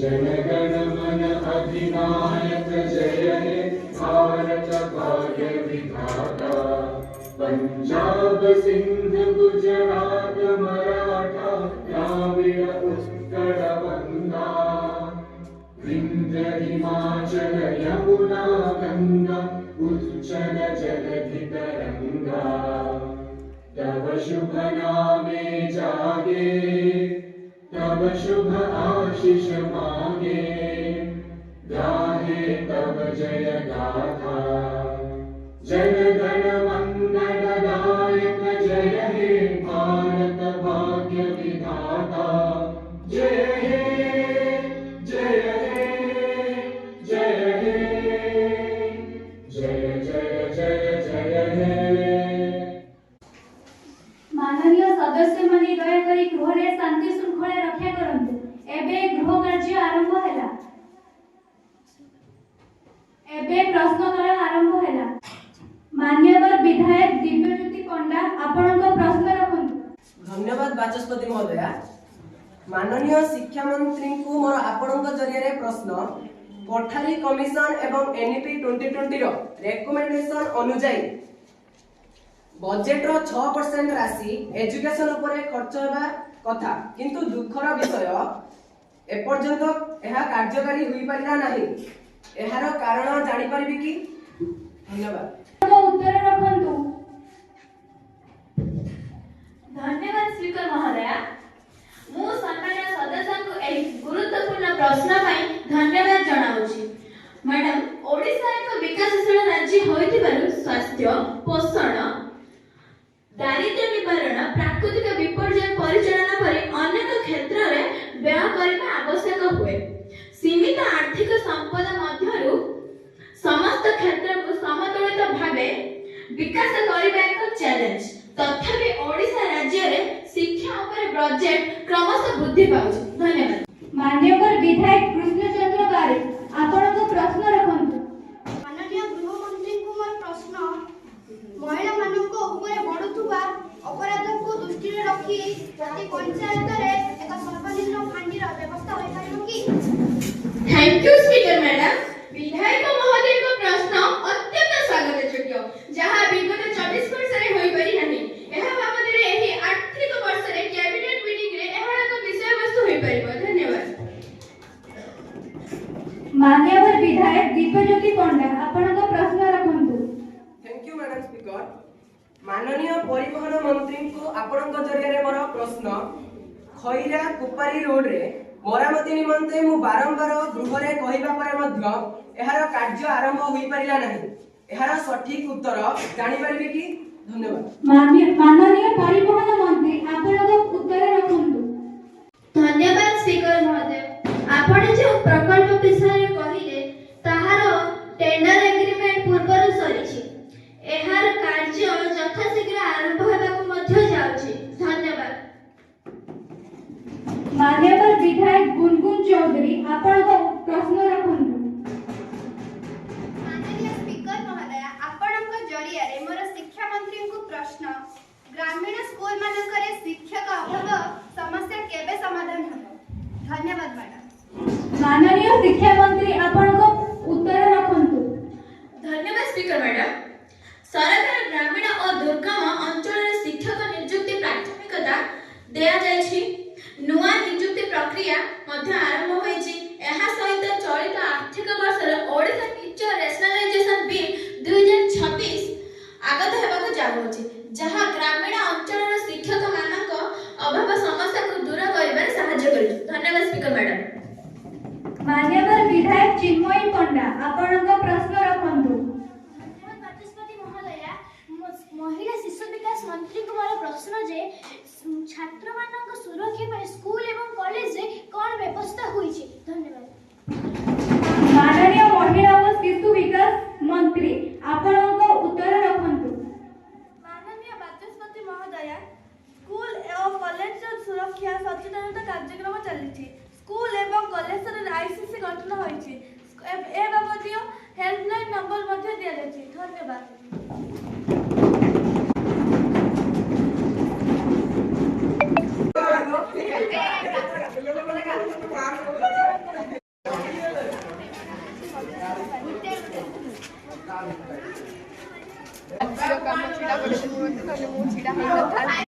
जनगण मन अधिनायक जय हे भारत भाग्य विधाता। पंजाब सिंध गुजरात मराठा द्राविड़ उत्कल बंगा। विंध्य हिमाचल यमुना गंगा उच्चल जलधि तरंगा। तव शुभ नामे जागे तब शुभ आशीष मांगे। गाहे तब जय गाथा जन गण मंगलदायक जय हे भारत भाग्य विधाता। जय हे जय हे जय हे जय जय जय जय हे। माननीय सदस्य माने दया करी गृह शांति श्रृंखला रक्षा करंतु। एबे गृह कार्य आरंभ हैला। एबे प्रश्नकाल आरंभ हैला। मान्यवर विधायक दिव्यज्योति पंडा आपनक प्रश्न रखंतु। धन्यवाद बाचस्पति महोदया। माननीय शिक्षा मंत्री को मोर आपनक जरिया प्रश्न कोठारी कमिशन एवं एनईपी 2020 रो रेकमेंडेशन अनुसार बजेट रो 6% राशि एजुकेशन उपरे खर्च हेबा कथा, किंतु दुखर विषय एपर्यंत यह कार्यकारी हुई पारिला नहीं। एहार कारण जानि परिबि कि? धन्यवाद। उत्तर रखंतु। धन्यवाद स्पीकर महोदया। मु सम्माननीय सदस्य को एक गुरुत्वपूर्ण प्रश्न पई धन्यवाद जणाउछि। मैडम, ओडिसा एक विकासशील राज्य होइतिबारु स्वास्थ्य, पोषण, दारिद्र्य निवारण, प्राकृतिक विपर्यय परिचालन परि अनेक क्षेत्र में व्यय करबा आवश्यक हुए। सीमित आर्थिक संपद मध्यरु समस्त क्षेत्र को समतुलित भावे विकास करबा एक चैलेंज। तथापि ओडिसा राज्य रे शिक्षा ऊपर बजेट क्रमशः वृद्धि पाउछि। धन्यवाद। मान्यवर विधायक कृष्णचंद्र गारे आपनक प्रश्न रखंतु। माननीय गृह मंत्री को मोर प्रश्न महिला मानक ऊपर बढ़ुवा अपराध को दृष्टि में रखी प्रति पंचायत रे एक सर्वनिम्न फांडीर व्यवस्था होई पारिबो कि? Thank you speaker madam. विधायक महोदय को प्रश्न अत्यंत स्वागत योग्य, जहां विगत 24 वर्ष रे होई पारि नाही। एहा बाबत रे एही आर्थिक वर्ष रे कैबिनेट मीटिंग रे एहा एक विषय वस्तु होई पारिबो। धन्यवाद। मान्यवर विधायक दिव्यज्योति पंडा आपनक प्रश्न रखंतु। Thank you madam speaker. माननीय परिवहन मंत्री को आपनक जरिया मोर प्रश्न खैरा कुपारी रोड रे मरामती निमंते मु बारंबार गृह रे कहिबा परे मध्य एहार कार्य आरंभ होई पारिला नाही। एहार सठिक उत्तर जानि परिबे कि? धन्यवाद। माननीय परिवहन मंत्री आपनक उत्तर रखंतु। धन्यवाद स्पीकर महोदय। आपण जे प्रकल्प विषय कहिले ताहार टेंडर एग्रीमेंट पूर्वरु सरिछि। एहार कार्य यथाशीघ्र आरंभ हेबाकु मध्य जाउछि। धन्यवाद। मान्यवर विधायक गुनगुन चौधरी आपनक प्रश्न रखंतु। माननीय स्पीकर महोदय, आपनक जरिया रे मोर शिक्षा मंत्री को प्रश्न ग्रामीण स्कूल मानक रे शिक्षक अभाव समस्या केबे समाधान हो? धन्यवाद मैडम। माननीय शिक्षा मंत्री आपनक उत्तर रखंतु। धन्यवाद स्पीकर मैडम। सरकार ग्रामीण और दुर्गम अंचल रे शिक्षक नियुक्ति प्राथमिकता दिया जायछि। नुआ नियुक्ति प्रक्रिया मध्य आरंभ होईछि। एहा सहित चलित आर्थिक वर्ष रे ओडिसा टीचर रैशनलाइजेशन बिल 2026 आगत हेबाक जाउछि, जहा ग्रामीण अंचल रे शिक्षक मानक अभाव समस्या को दूर करिबार सहायता ବିଭିନ୍ନ କାର୍ଯ୍ୟକ୍ରମ ଚାଲିଛି। ସ୍କୁଲ ଏବଂ କଲେଜ ସ୍ତରରେ ଆଇସିସି ଗଠନ ହୋଇଛି। ଏ ବାବଦୀୟ ହେଲ୍ପଲାଇନ୍ ନମ୍ବର ମଧ୍ୟ ଦିଆଯାଇଛି। ଧନ୍ୟବାଦ। କାମ ଛିଡ଼ା କରିଛି ମୁଁ ଛିଡ଼ା ହେଇନଥାନ୍ତି।